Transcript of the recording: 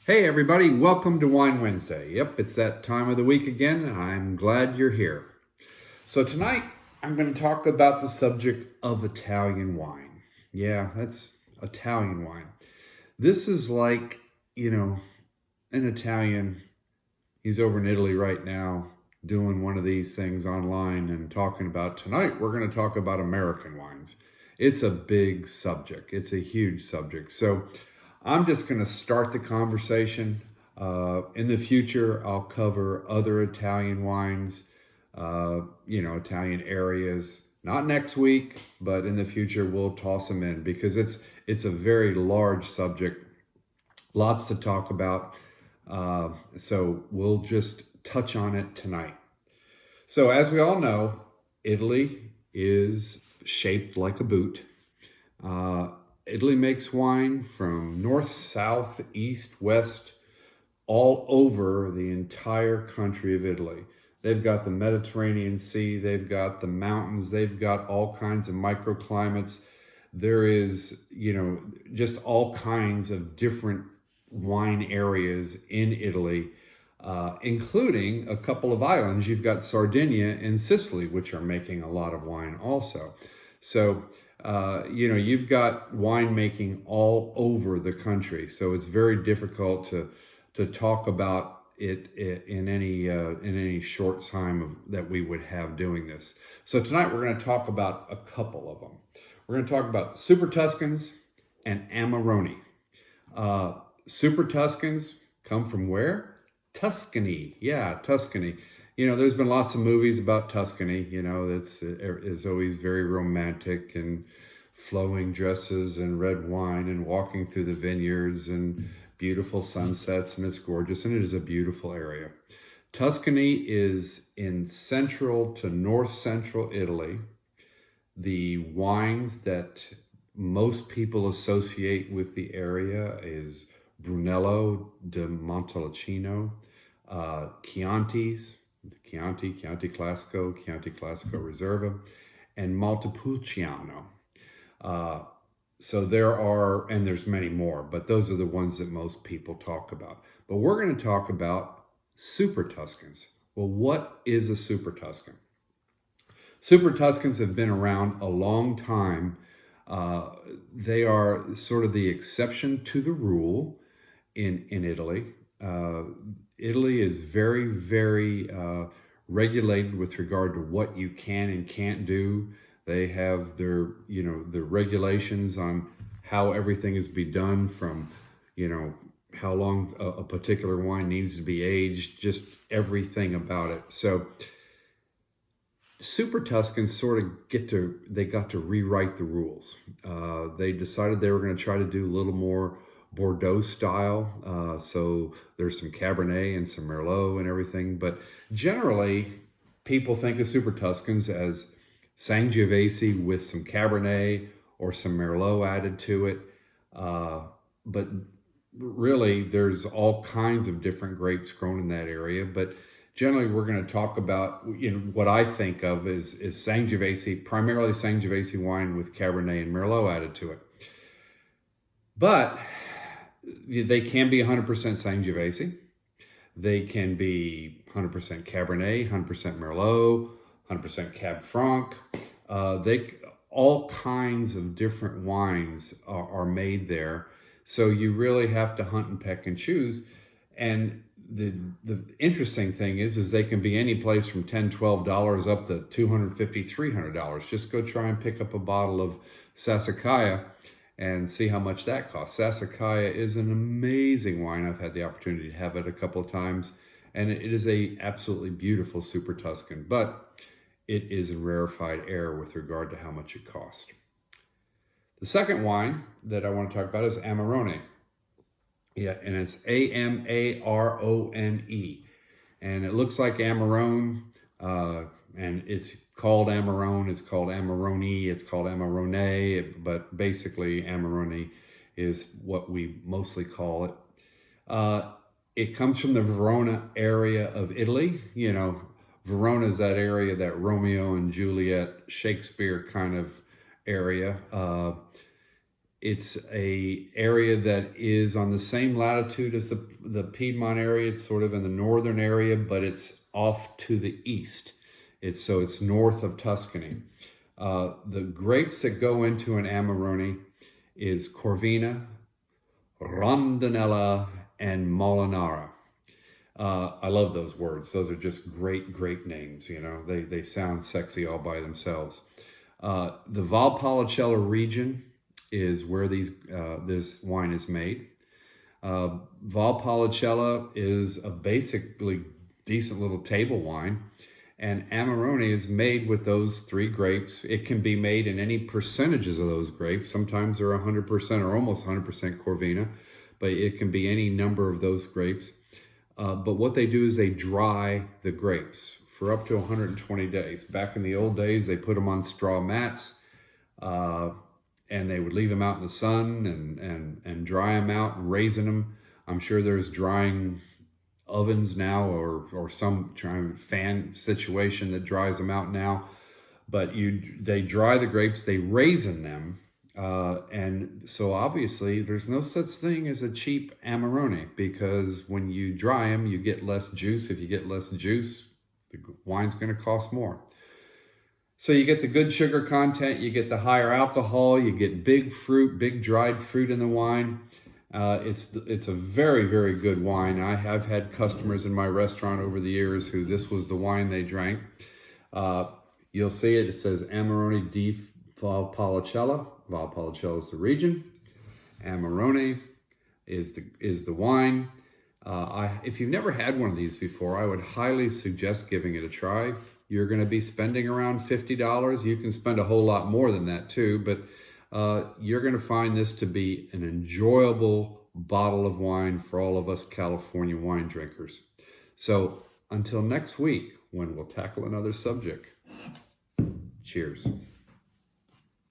Hey everybody, welcome to Wine Wednesday. Yep, it's that time of the week again, and I'm glad you're here. So tonight, I'm going to talk about the subject of Italian wine. Yeah, that's Italian wine. This is like, an Italian, he's over in Italy right now doing one of these things online and talking about tonight, we're going to talk about American wines. It's a big subject. It's a huge subject. So I'm just going to start the conversation. In the future, I'll cover other Italian wines, Italian areas. Not next week, but in the future, we'll toss them in because it's a very large subject, lots to talk about. So we'll just touch on it tonight. So as we all know, Italy is shaped like a boot. Italy makes wine from north, south, east, west, all over the entire country of Italy. They've got the Mediterranean Sea, they've got the mountains, they've got all kinds of microclimates. There is, just all kinds of different wine areas in Italy, including a couple of islands. You've got Sardinia and Sicily, which are making a lot of wine also. So, you've got winemaking all over the country. So it's very difficult to talk about it in any short time that we would have doing this. So tonight we're going to talk about a couple of them. We're going to talk about Super Tuscans and Amarone. Super Tuscans come from where? Tuscany. Yeah, Tuscany. There's been lots of movies about Tuscany. It's always very romantic and flowing dresses and red wine and walking through the vineyards and beautiful sunsets, and it's gorgeous, and it is a beautiful area. Tuscany is in central to north central Italy. The wines that most people associate with the area is Brunello di Montalcino, Chianti's, Chianti Classico, Chianti Classico Reserva, and Montepulciano. So there's many more, but those are the ones that most people talk about. But we're going to talk about Super Tuscans. Well, what is a Super Tuscan? Super Tuscans have been around a long time. They are sort of the exception to the rule in Italy. Italy is very, very regulated with regard to what you can and can't do. They have their regulations on how everything is to be done, from, how long a particular wine needs to be aged, just everything about it. So Super Tuscans they got to rewrite the rules. They decided they were going to try to do a little more Bordeaux style. So there's some Cabernet and some Merlot and everything. But generally, people think of Super Tuscans as Sangiovese with some Cabernet or some Merlot added to it. But really, there's all kinds of different grapes grown in that area. But generally, we're going to talk about, what I think of is Sangiovese, primarily Sangiovese wine with Cabernet and Merlot added to it. But they can be 100% Sangiovese. They can be 100% Cabernet, 100% Merlot, 100% Cab Franc. All kinds of different wines are made there. So you really have to hunt and peck and choose. And the interesting thing is they can be any place from $10, $12 up to $250, $300. Just go try and pick up a bottle of Sassicaia and see how much that costs. Sassicaia is an amazing wine. I've had the opportunity to have it a couple of times, and it is a absolutely beautiful Super Tuscan, but it is in rarefied air with regard to how much it costs. The second wine that I want to talk about is Amarone. Yeah, and it's Amarone. And it looks like Amarone, and it's called Amarone, it's called Amarone, it's called Amarone, but basically Amarone is what we mostly call it. It comes from the Verona area of Italy. Verona is that area, that Romeo and Juliet, Shakespeare kind of area. It's a area that is on the same latitude as the Piedmont area. It's sort of in the northern area, but it's off to the east. It's north of Tuscany. The grapes that go into an Amarone is Corvina, Rondinella, and Molinara. I love those words. Those are just great names. You know, they sound sexy all by themselves. The Valpolicella region is where this wine is made. Valpolicella is a basically decent little table wine, and Amarone is made with those three grapes. It can be made in any percentages of those grapes. Sometimes they're 100% or almost 100% Corvina, but it can be any number of those grapes. But what they do is they dry the grapes for up to 120 days. Back in the old days, they put them on straw mats, and they would leave them out in the sun and dry them out and raisin them. I'm sure there's drying ovens now or some fan situation that dries them out now. But they dry the grapes, they raisin them, and so obviously there's no such thing as a cheap Amarone, because when you dry them, you get less juice. If you get less juice, the wine's going to cost more. So you get the good sugar content, you get the higher alcohol, you get big fruit, big dried fruit in the wine. It's a very good wine. I have had customers in my restaurant over the years who this was the wine they drank. You'll see it says Amarone di Valpolicella. Valpolicella is the region. Amarone is the wine. If you've never had one of these before, I would highly suggest giving it a try. You're going to be spending around $50. You can spend a whole lot more than that too, but you're going to find this to be an enjoyable bottle of wine for all of us California wine drinkers. So until next week, when we'll tackle another subject, cheers.